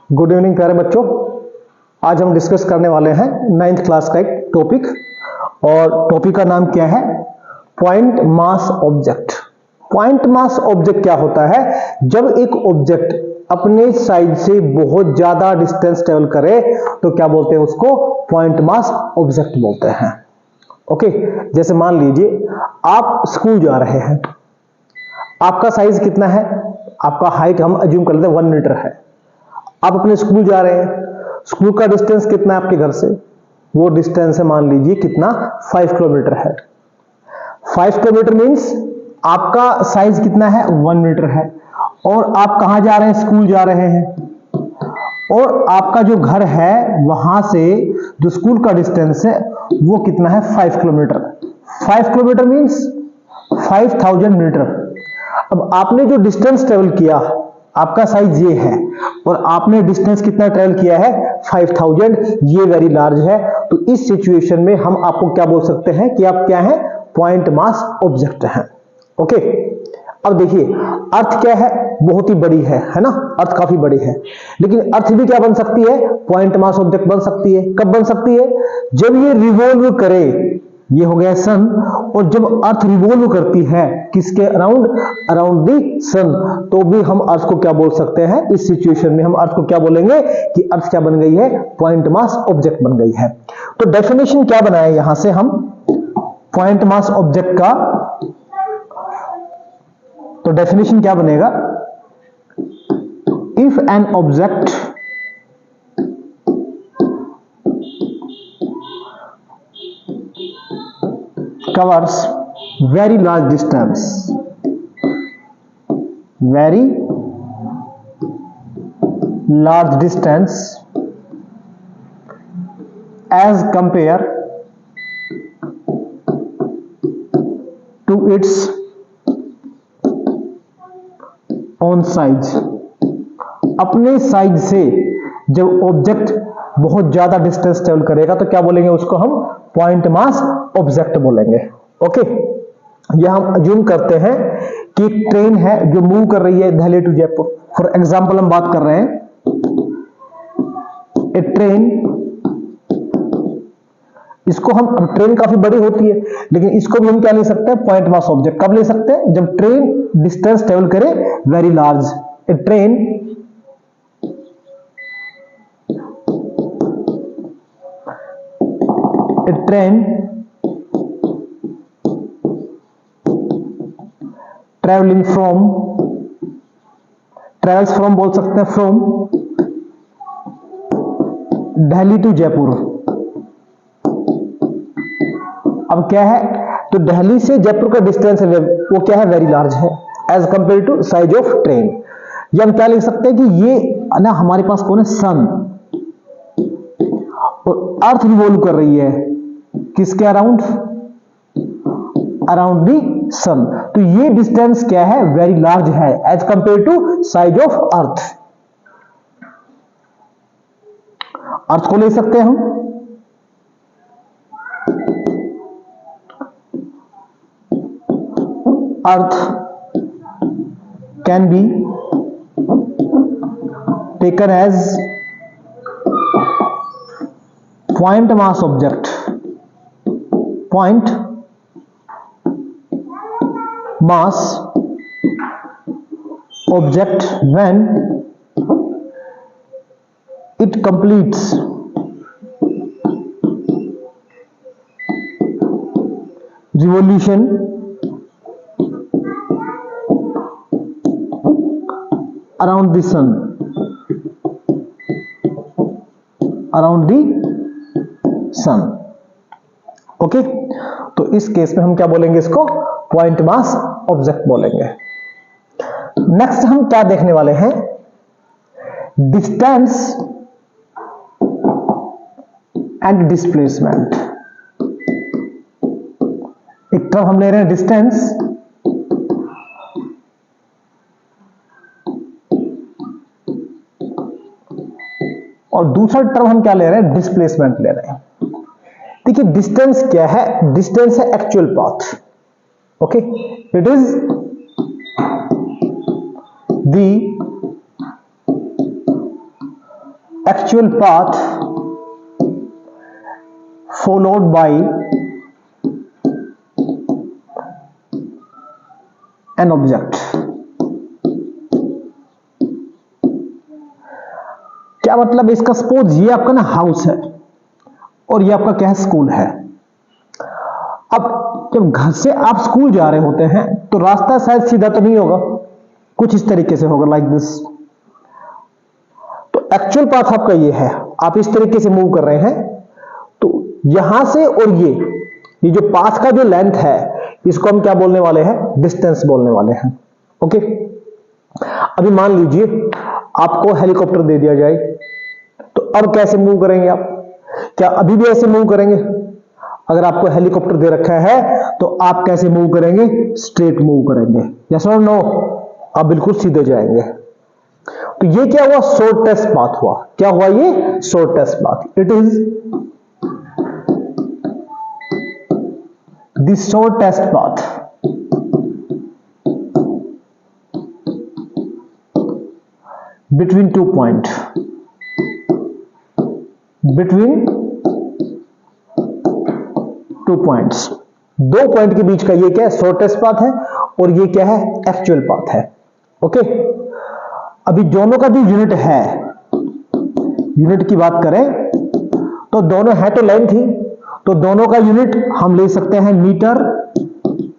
Good evening प्यारे बच्चों। आज हम डिस्कस करने वाले हैं 9th क्लास का एक टॉपिक, और टॉपिक का नाम क्या है? Point mass object. Point mass object क्या होता है? जब एक ऑब्जेक्ट अपने साइज से बहुत ज्यादा डिस्टेंस ट्रेवल करे तो क्या बोलते हैं उसको? पॉइंट मास ऑब्जेक्ट बोलते हैं। ओके, जैसे मान लीजिए आप स्कूल जा रहे हैं, आपका साइज कितना है? आपका हाइट हम अज्यूम कर लेते हैं 1 मीटर है। आप अपने स्कूल जा रहे हैं, स्कूल का डिस्टेंस कितना है आपके घर से? वो डिस्टेंस है मान लीजिए कितना? 5 किलोमीटर है। 5 किलोमीटर मीन्स आपका साइज कितना है? 1 मीटर है। और आप कहां जा रहे हैं? स्कूल जा रहे हैं। और आपका जो घर है वहां से जो स्कूल का डिस्टेंस है वो कितना है? 5 किलोमीटर। 5 kilometre means 5000 metre. अब आपने जो डिस्टेंस ट्रेवल किया, आपका साइज ये है और आपने डिस्टेंस कितना ट्रेवल किया है? 5000। ये वेरी लार्ज है। तो इस सिचुएशन में हम आपको क्या बोल सकते हैं कि आप क्या है? पॉइंट मास ऑब्जेक्ट हैं। ओके, अब देखिए अर्थ क्या है? बहुत ही बड़ी है ना? अर्थ काफी बड़ी है, लेकिन अर्थ भी क्या बन सकती है? पॉइंट मास ऑब्जेक्ट बन सकती है। कब बन सकती है? जब ये रिवॉल्व करे। ये हो गया सन, और जब अर्थ रिवॉल्व करती है किसके अराउंड? अराउंड दी सन, तो भी हम अर्थ को क्या बोल सकते हैं? इस सिचुएशन में हम अर्थ को क्या बोलेंगे कि अर्थ क्या बन गई है? पॉइंट मास ऑब्जेक्ट बन गई है। तो डेफिनेशन क्या बनाए यहां से हम पॉइंट मास ऑब्जेक्ट का? तो डेफिनेशन क्या बनेगा? If an object covers very large distance, very large distance as compare to its own size। अपने साइज से जब ऑब्जेक्ट बहुत ज्यादा डिस्टेंस ट्रेवल करेगा तो क्या बोलेंगे उसको? हम पॉइंट मास ऑब्जेक्ट बोलेंगे। ओके, यह हम अज्यूम करते हैं कि एक ट्रेन है जो मूव कर रही है Delhi to Jaipur. For example हम बात कर रहे हैं एक ट्रेन, इसको हम, अब ट्रेन काफी बड़ी होती है लेकिन इसको भी हम क्या ले सकते हैं? Point mass object. कब ले सकते हैं? जब ट्रेन डिस्टेंस ट्रेवल करे very large. A train travelling from, travels from बोल सकते हैं, फ्रॉम दिल्ली टू जयपुर। अब क्या है? तो दिल्ली से जयपुर का डिस्टेंस है वो क्या है? वेरी लार्ज है as compare to size of train. या हम क्या लिख सकते हैं कि ये ना हमारे पास कौन है? सन, और अर्थ रिवॉल्व कर रही है किसके अराउंड? अराउंड दी सन। तो ये डिस्टेंस क्या है? वेरी लार्ज है as compare to size of earth. Earth को ले सकते हैं हम, earth can be taken as point mass object, पॉइंट mass object when it completes revolution around the sun, around the sun। Okay, तो इस केस में हम क्या बोलेंगे? इसको पॉइंट मास ऑब्जेक्ट बोलेंगे। नेक्स्ट हम क्या देखने वाले हैं? Distance and displacement. एक टर्म हम ले रहे हैं डिस्टेंस, और दूसरा टर्म हम क्या ले रहे हैं? डिस्प्लेसमेंट ले रहे हैं। देखिए डिस्टेंस क्या है? डिस्टेंस है actual path. Okay, it is the actual path followed by an object। क्या मतलब है इसका? सपोज ये आपका ना हाउस है और ये आपका क्या है? स्कूल है। अब जब घर से आप स्कूल जा रहे होते हैं तो रास्ता शायद सीधा तो नहीं होगा, कुछ इस तरीके से होगा, लाइक दिस। तो एक्चुअल पाथ आपका ये है, आप इस तरीके से मूव कर रहे हैं। तो यहां से और ये जो पाथ का जो लेंथ है, इसको हम क्या बोलने वाले हैं? डिस्टेंस बोलने वाले हैं। ओके, अभी मान लीजिए आपको हेलीकॉप्टर दे दिया जाए, तो अब कैसे मूव करेंगे आप? क्या अभी भी ऐसे मूव करेंगे? अगर आपको हेलीकॉप्टर दे रखा है तो आप कैसे मूव करेंगे? स्ट्रेट मूव करेंगे, यस और नो? आप बिल्कुल सीधे जाएंगे। तो ये क्या हुआ? शॉर्टेस्ट पाथ हुआ। क्या हुआ? ये shortest path. It is the shortest path between 2 points, between 2 points, दो पॉइंट के बीच का ये क्या है? शॉर्टेस्ट पाथ है, और ये क्या है? एक्चुअल पाथ है। ओके, अभी दोनों का जो यूनिट है, यूनिट की बात करें तो दोनों है तो लेंथ ही, तो दोनों का यूनिट हम ले सकते हैं मीटर,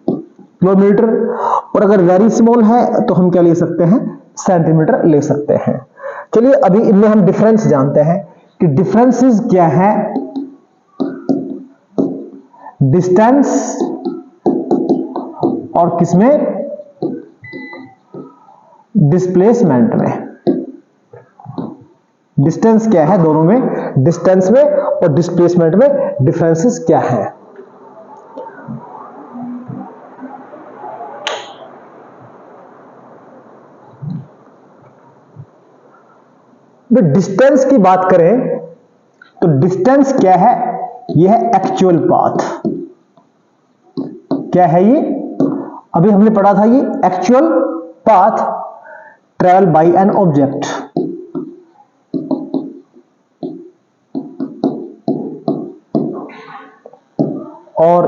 किलोमीटर, और अगर वेरी स्मॉल है तो हम क्या ले सकते हैं? सेंटीमीटर ले सकते हैं। चलिए अभी इनमें हम डिफरेंस जानते हैं कि डिफरेंसेस क्या है डिस्टेंस और किसमें? डिस्प्लेसमेंट में। डिस्टेंस क्या है दोनों में? डिस्टेंस में और डिस्प्लेसमेंट में डिफरेंसेस क्या है? तो डिस्टेंस की बात करें तो डिस्टेंस क्या है? यह है एक्चुअल पाथ। क्या है ये? अभी हमने पढ़ा था, ये actual path travel by an object. और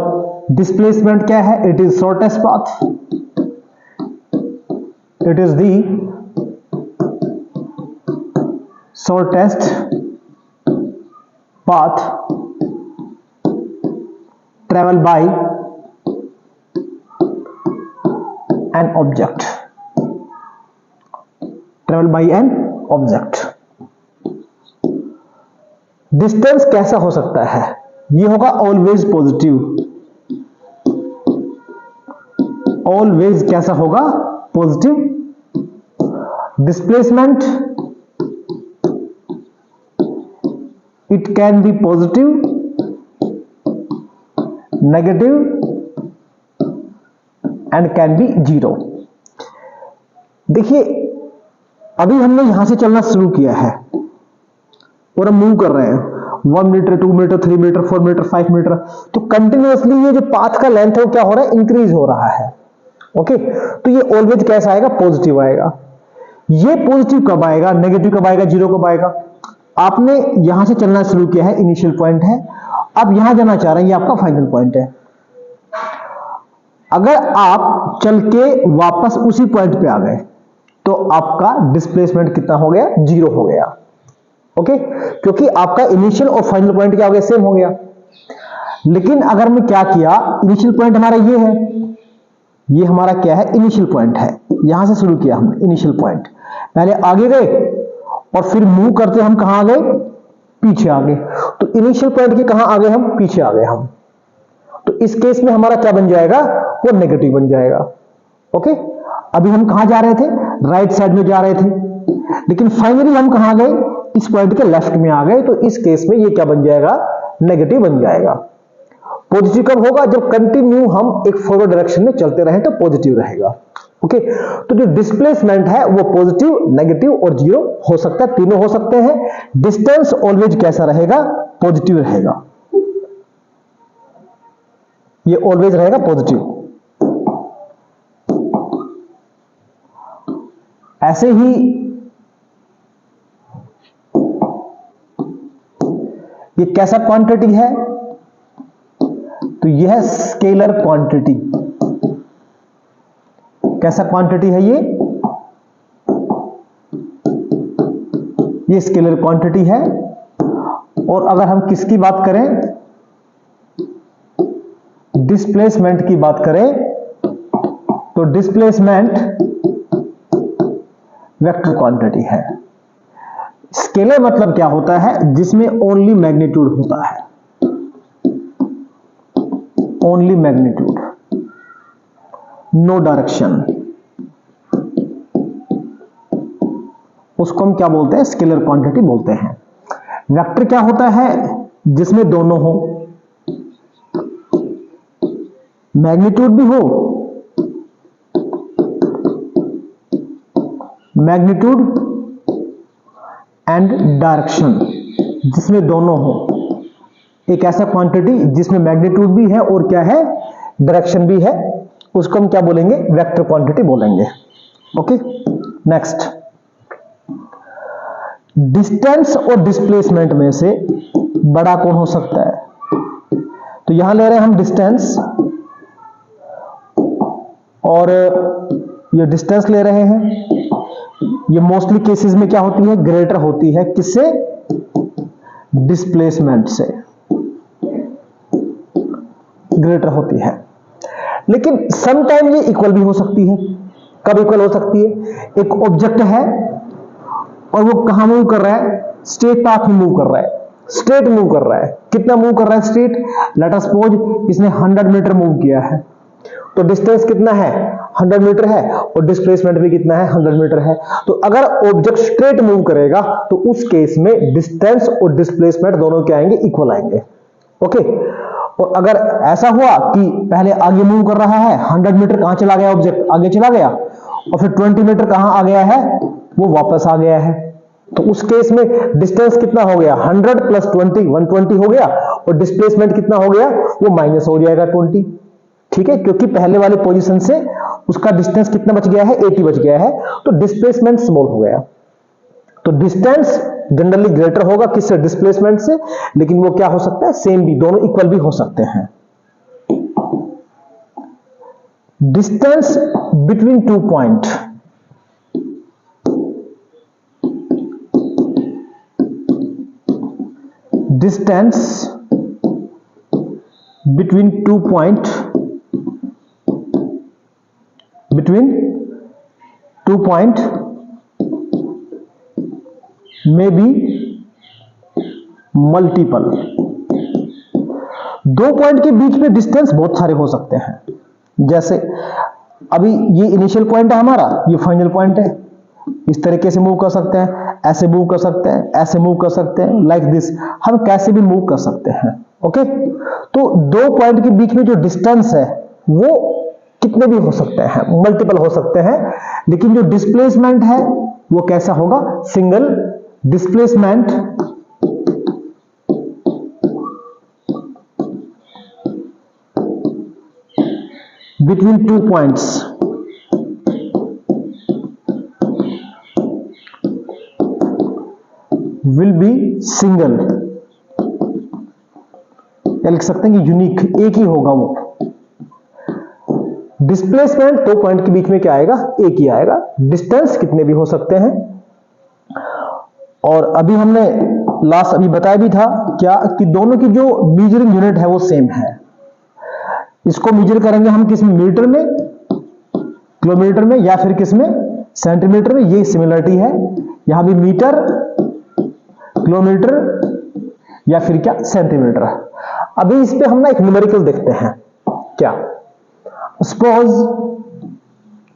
डिस्प्लेसमेंट क्या है? It is shortest path, it is the shortest path travel by an object, travel by an object। Distance कैसा हो सकता है? ये होगा ऑलवेज पॉजिटिव। ऑलवेज कैसा होगा? Positive. Displacement it can be positive, negative and can be zero। देखिए अभी हमने यहां से चलना शुरू किया है और हम मूव कर रहे हैं 1 metre, 2 metre, 3 metre, 4 metre, 5 metre. तो कंटिन्यूअसली ये जो पाथ का लेंथ है वो क्या हो रहा है? इंक्रीज हो रहा है। ओके, तो ये ऑलवेज कैसा आएगा? पॉजिटिव आएगा। ये पॉजिटिव कब आएगा? नेगेटिव कब आएगा? जीरो कब आएगा? आपने यहां से चलना शुरू किया है, इनिशियल पॉइंट है, अब यहां जाना चाह रहे हैं, ये आपका फाइनल पॉइंट है। अगर आप चल के वापस उसी पॉइंट पे आ गए तो आपका डिस्प्लेसमेंट कितना हो गया? जीरो हो गया। ओके, क्योंकि आपका इनिशियल और फाइनल पॉइंट क्या हो गया? सेम हो गया। लेकिन अगर मैं क्या किया, इनिशियल पॉइंट हमारा ये है, ये हमारा क्या है? इनिशियल पॉइंट है। यहां से शुरू किया हमने इनिशियल पॉइंट, पहले आगे गए और फिर मूव करते हम कहां आ गए? पीछे आ गए। तो इनिशियल पॉइंट के कहां आ गए हम? पीछे आ गए हम। तो इस केस में हमारा क्या बन जाएगा? वो नेगेटिव बन जाएगा। ओके, अभी हम कहां जा रहे थे? राइट साइड में जा रहे थे, लेकिन फाइनली हम कहां गए? इस पॉइंट के लेफ्ट में आ गए। तो इस केस में ये क्या बन जाएगा? नेगेटिव बन जाएगा। पॉजिटिव कब होगा? जब कंटिन्यू हम एक फॉरवर्ड डायरेक्शन में चलते रहे तो पॉजिटिव रहेगा। ओके, तो जो डिस्प्लेसमेंट है वो पॉजिटिव, नेगेटिव और जीरो हो सकता है, तीनों हो सकते हैं। डिस्टेंस ऑलवेज कैसा रहेगा? पॉजिटिव रहेगा। ये ऑलवेज रहेगा पॉजिटिव। ऐसे ही ये कैसा क्वांटिटी है? तो यह है स्केलर क्वांटिटी। कैसा क्वांटिटी है ये स्केलर क्वांटिटी है। और अगर हम किसकी बात करें, डिस्प्लेसमेंट की बात करें, तो डिस्प्लेसमेंट वेक्टर क्वांटिटी है। स्केलर मतलब क्या होता है? जिसमें ओनली मैग्नीट्यूड होता है, ओनली मैग्नीट्यूड, नो डायरेक्शन, उसको हम क्या बोलते हैं? स्केलर क्वांटिटी बोलते हैं। वेक्टर क्या होता है? जिसमें दोनों हो, मैग्नीट्यूड भी हो, मैग्नीट्यूड एंड डायरेक्शन, जिसमें दोनों हो। एक ऐसा क्वांटिटी जिसमें मैग्नीट्यूड भी है और क्या है? डायरेक्शन भी है, उसको हम क्या बोलेंगे? वेक्टर क्वांटिटी बोलेंगे। ओके, नेक्स्ट, डिस्टेंस और डिस्प्लेसमेंट में से बड़ा कौन हो सकता है? तो यहां ले रहे हैं हम डिस्टेंस, और ये डिस्टेंस ले रहे हैं। ये मोस्टली केसेस में क्या होती है? ग्रेटर होती है। किससे? डिस्प्लेसमेंट से ग्रेटर होती है। लेकिन सम टाइम ये इक्वल भी हो सकती है। कब इक्वल हो सकती है? एक ऑब्जेक्ट है और वो कहां मूव कर रहा है? स्ट्रेट पाथ में मूव कर रहा है, स्ट्रेट मूव कर रहा है। कितना मूव कर रहा है स्ट्रेट? लेट अस सपोज इसने 100 मीटर मूव किया है, तो डिस्टेंस कितना है? 100 मीटर है, और डिस्प्लेसमेंट भी कितना है? 100 मीटर है। तो अगर ऑब्जेक्ट स्ट्रेट मूव करेगा तो उस केस में डिस्टेंस और डिस्प्लेसमेंट दोनों क्या आएंगे? इक्वल आएंगे। ओके, और अगर ऐसा हुआ कि पहले आगे मूव कर रहा है, 100 मीटर कहां चला गया? ऑब्जेक्ट आगे चला गया, और फिर 20 मीटर कहां आ गया है? वो वापस आ गया है। तो उस केस में डिस्टेंस कितना हो गया? 100 प्लस 20, 120 हो गया, और डिस्प्लेसमेंट कितना हो गया? वो माइनस हो जाएगा 20। ठीक है, क्योंकि पहले वाले पोजीशन से उसका डिस्टेंस कितना बच गया है? 80 बच गया है, तो डिस्प्लेसमेंट स्मॉल हो गया। तो डिस्टेंस जनरली ग्रेटर होगा किससे? डिस्प्लेसमेंट से, लेकिन वो क्या हो सकता है? सेम भी, दोनों इक्वल भी हो सकते हैं। Distance between 2 point, distance between 2 point, between 2 point may be multiple। दो पॉइंट के बीच में डिस्टेंस बहुत सारे हो सकते हैं। जैसे अभी ये इनिशियल पॉइंट है हमारा, ये फाइनल पॉइंट है। इस तरीके से मूव कर सकते हैं, ऐसे मूव कर सकते हैं, ऐसे मूव कर सकते हैं, लाइक दिस। हम कैसे भी मूव कर सकते हैं। ओके, तो दो पॉइंट के बीच में जो डिस्टेंस है वो कितने भी हो सकते हैं, मल्टीपल हो सकते हैं। लेकिन जो डिस्प्लेसमेंट है वो कैसा होगा? Single displacement between 2 points will be single, या लिख सकते हैं कि यूनिक, एक ही होगा वो। डिस्प्लेसमेंट 2 पॉइंट के बीच में क्या आएगा? एक ही आएगा। डिस्टेंस कितने भी हो सकते हैं। और अभी हमने लास्ट अभी बताया भी था क्या कि दोनों की जो मेजरिंग यूनिट है वो सेम है। इसको मेजर करेंगे हम किस में? मीटर में, किलोमीटर में, या फिर किस में? सेंटीमीटर में। ये सिमिलरिटी है। यहां भी मीटर, किलोमीटर, या फिर क्या? सेंटीमीटर। अभी इस पे हम ना एक न्यूमेरिकल देखते हैं। क्या? सपोज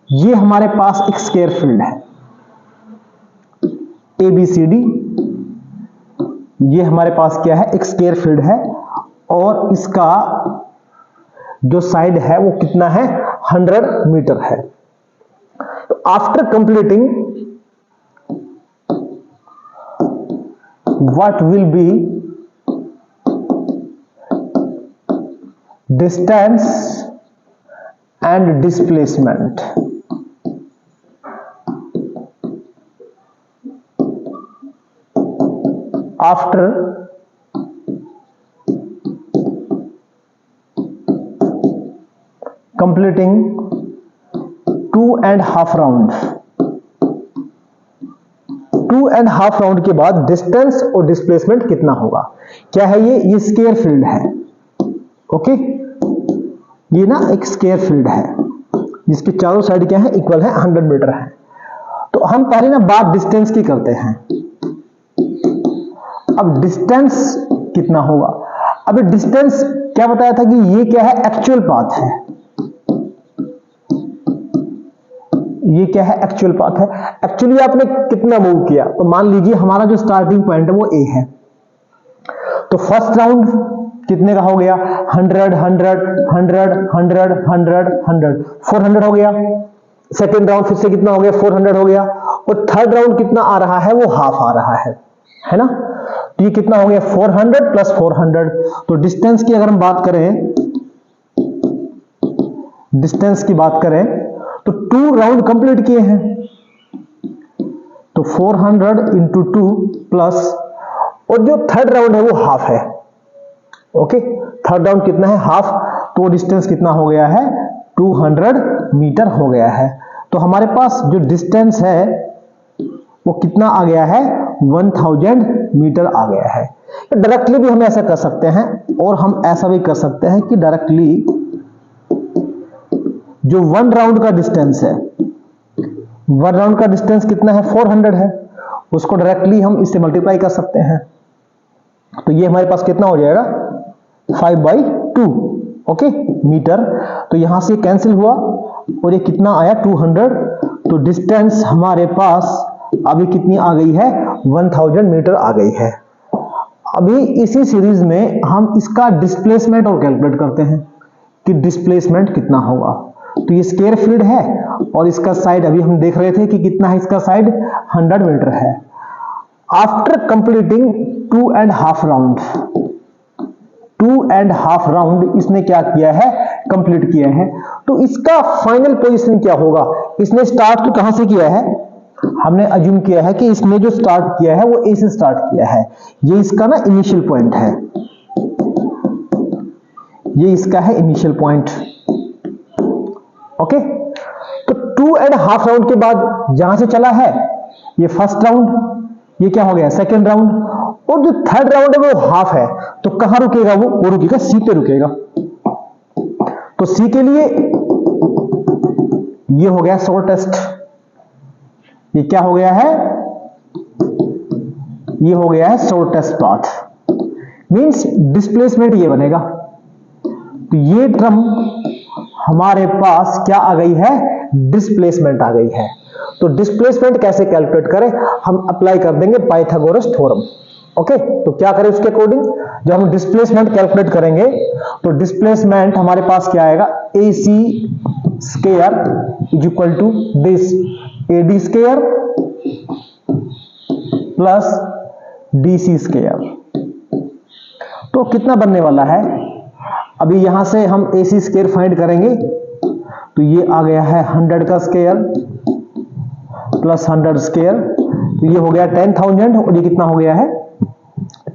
ये हमारे पास एक स्क्वायर फील्ड है ABCD। ये हमारे पास क्या है? एक स्क्वायर फील्ड है, और इसका जो साइड है वो कितना है? 100 मीटर है। तो after completing what will be distance and displacement after completing 2.5 round. 2.5 round के बाद डिस्टेंस और डिस्प्लेसमेंट कितना होगा? क्या है ये स्केयर फील्ड है। ओके, ये ना एक स्केयर फील्ड है जिसके चारों साइड क्या है, इक्वल है, 100 मीटर है। तो हम पहले ना बात डिस्टेंस की करते हैं। अब डिस्टेंस कितना होगा? अभी डिस्टेंस क्या बताया था कि ये क्या है, एक्चुअल पाथ है। ये क्या है, एक्चुअल पाथ है। एक्चुअली आपने कितना मूव किया, तो मान लीजिए हमारा जो स्टार्टिंग पॉइंट है वो ए है, तो फर्स्ट राउंड कितने का हो गया, 100 100 100 100 100 100 400 हो गया। सेकेंड राउंड फिर से कितना हो गया, 400 हो गया। और थर्ड राउंड कितना आ रहा है, वो हाफ आ रहा है ना। तो ये कितना हो गया, 400 प्लस 400। तो डिस्टेंस की अगर हम बात करें, डिस्टेंस की बात करें तो 2 राउंड कंप्लीट किए हैं, तो 400 इंटू 2 प्लस, और जो थर्ड राउंड है वो हाफ है। ओके, थर्ड राउंड कितना है, हाफ। तो डिस्टेंस कितना हो गया है, 200 मीटर हो गया है। तो हमारे पास जो डिस्टेंस है वो कितना आ गया है, 1000 मीटर आ गया है। डायरेक्टली भी हम ऐसा कर सकते हैं, और हम ऐसा भी कर सकते हैं कि डायरेक्टली जो 1 राउंड का डिस्टेंस है, 1 राउंड का डिस्टेंस कितना है, 400 है, उसको डायरेक्टली हम इससे मल्टीप्लाई कर सकते हैं। तो ये हमारे पास कितना हो जाएगा, 5/2 ओके मीटर। तो यहां से कैंसिल हुआ और ये कितना आया, 200। तो डिस्टेंस हमारे पास अभी कितनी आ गई है, 1000 मीटर आ गई है। अभी इसी सीरीज में हम इसका डिस्प्लेसमेंट और कैलकुलेट करते हैं कि डिस्प्लेसमेंट कितना होगा। तो ये स्केयर फील्ड है और इसका साइड अभी हम देख रहे थे कि कितना है, इसका साइड 100 मीटर है। आफ्टर कंप्लीटिंग 2.5 राउंड, 2.5 राउंड इसने क्या किया है, कंप्लीट किया है। तो इसका फाइनल पोजीशन क्या होगा? इसने स्टार्ट तो कहां से किया है, हमने अज्यूम किया है कि इसने जो स्टार्ट किया है वो ए से स्टार्ट किया है। ये इसका ना इनिशियल पॉइंट है, ये इसका है इनिशियल पॉइंट। ओके, तो 2.5 राउंड के बाद जहां से चला है ये फर्स्ट राउंड, ये क्या हो गया, सेकेंड राउंड, और जो थर्ड राउंड है वो हाफ है। तो कहां रुकेगा वो रुकेगा सी पे रुकेगा। तो सी के लिए ये हो गया शॉर्टेस्ट, ये क्या हो गया है, ये हो गया है शॉर्टेस्ट पाथ, मींस डिस्प्लेसमेंट ये बनेगा। तो ये टर्म हमारे पास क्या आ गई है, डिस्प्लेसमेंट आ गई है। तो डिस्प्लेसमेंट कैसे कैलकुलेट करें, हम अप्लाई कर देंगे पाइथागोरस थ्योरम। ओके, तो क्या करें उसके अकॉर्डिंग, जब हम डिस्प्लेसमेंट कैलकुलेट करेंगे तो डिस्प्लेसमेंट हमारे पास क्या आएगा, AC square is equal to this AD square plus DC square. तो कितना बनने वाला है, अभी यहां से हम AC स्क्वायर फाइंड करेंगे, तो ये आ गया है 100 का स्क्वायर प्लस 100 स्क्वायर, तो ये हो गया 10,000, और ये कितना हो गया है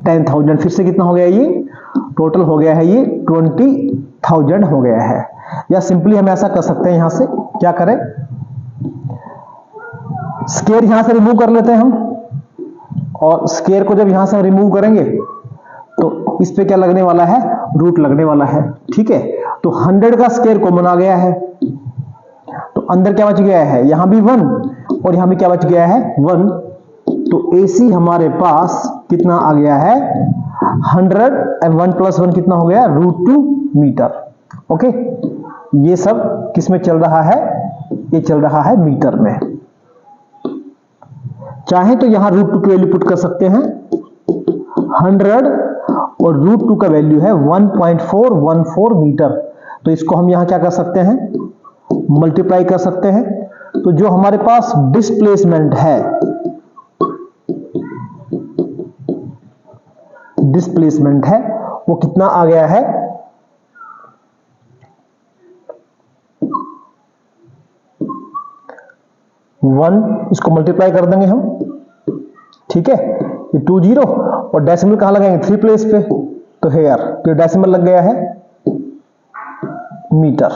10,000, फिर से कितना हो गया, ये टोटल हो गया है ये 20,000 हो गया है। या सिंपली हम ऐसा कर सकते हैं, यहां से क्या करें, स्क्वायर यहां से रिमूव कर लेते हैं हम, और स्क्वायर को जब यहां से रिमूव करेंगे तो इस पे क्या लगने वाला है, रूट लगने वाला है। ठीक है, तो 100 का स्क्वायर कॉमन आ गया है, तो अंदर क्या बच गया है, यहां भी 1 और यहां भी क्या बच गया है 1। तो AC हमारे पास कितना आ गया है 100, 1 प्लस 1 कितना हो गया, √2 मीटर। ओके, ये सब किस में चल रहा है, ये चल रहा है मीटर में। चाहे तो यहां √2 की वैल्यू पुट कर सकते हैं, 100 और √2 का वैल्यू है 1.414 मीटर। तो इसको हम यहां क्या कर सकते हैं, मल्टीप्लाई कर सकते हैं। तो जो हमारे पास डिस्प्लेसमेंट है, डिस्प्लेसमेंट है वो कितना आ गया है, इसको मल्टीप्लाई कर देंगे हम। ठीक है, ये 20 और डेसिमल कहां लगाएंगे, 3 प्लेस पे, तो हेयर तो डेसिमल लग गया है मीटर।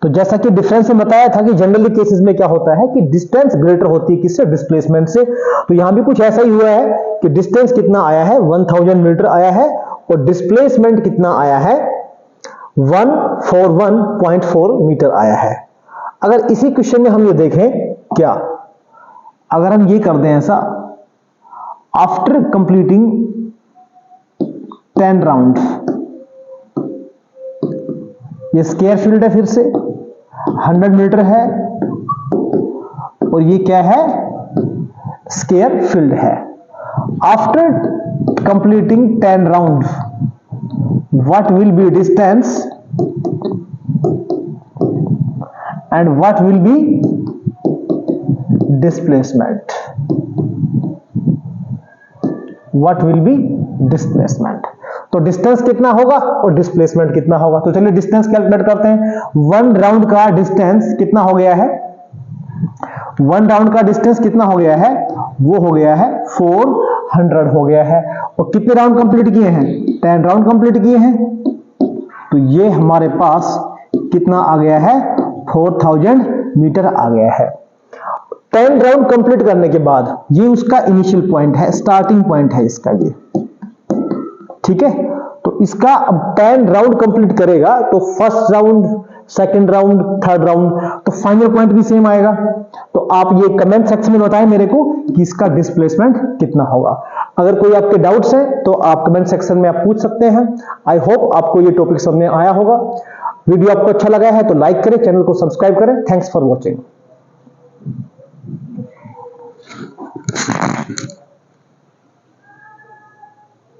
तो जैसा कि डिफरेंस में बताया था कि जनरली केसेस में क्या होता है कि डिस्टेंस ग्रेटर होती है किससे, डिस्प्लेसमेंट से। तो यहां भी कुछ ऐसा ही हुआ है कि डिस्टेंस कितना आया है, 1000 मीटर आया है, और डिस्प्लेसमेंट कितना आया है, 141.4 मीटर आया है। अगर इसी क्वेश्चन में हम ये देखें, क्या अगर हम ये कर दें ऐसा, आफ्टर कंप्लीटिंग 10 राउंड, ये स्क्वायर फील्ड है, फिर से 100 मीटर है, और ये क्या है, स्क्वायर फील्ड है। After completing 10 round, what will be distance and what will be displacement, what will be displacement. तो डिस्टेंस कितना होगा और डिस्प्लेसमेंट कितना होगा। तो चलिए डिस्टेंस कैलकुलेट करते हैं। 1 राउंड का डिस्टेंस कितना हो गया है, 1 राउंड का डिस्टेंस कितना हो गया है, वो हो गया है 400 हो गया है। और कितने राउंड कंप्लीट किए हैं, 10 राउंड कंप्लीट किए हैं। तो ये हमारे पास कितना आ गया है, 4000 मीटर आ गया है। 10 राउंड कंप्लीट करने के बाद ये उसका इनिशियल पॉइंट है, स्टार्टिंग पॉइंट है इसका ये, ठीक है। तो इसका अब 10 राउंड कंप्लीट करेगा तो first round, second round, third round, तो फाइनल पॉइंट भी सेम आएगा। तो आप ये कमेंट सेक्शन में बताएं मेरे को कि इसका डिस्प्लेसमेंट कितना होगा। अगर कोई आपके डाउट्स हैं तो आप कमेंट सेक्शन में आप पूछ सकते हैं। आई होप आपको ये टॉपिक समझ में आया होगा। वीडियो आपको अच्छा लगा है तो लाइक करें, चैनल को सब्सक्राइब करें। Thanks for watching.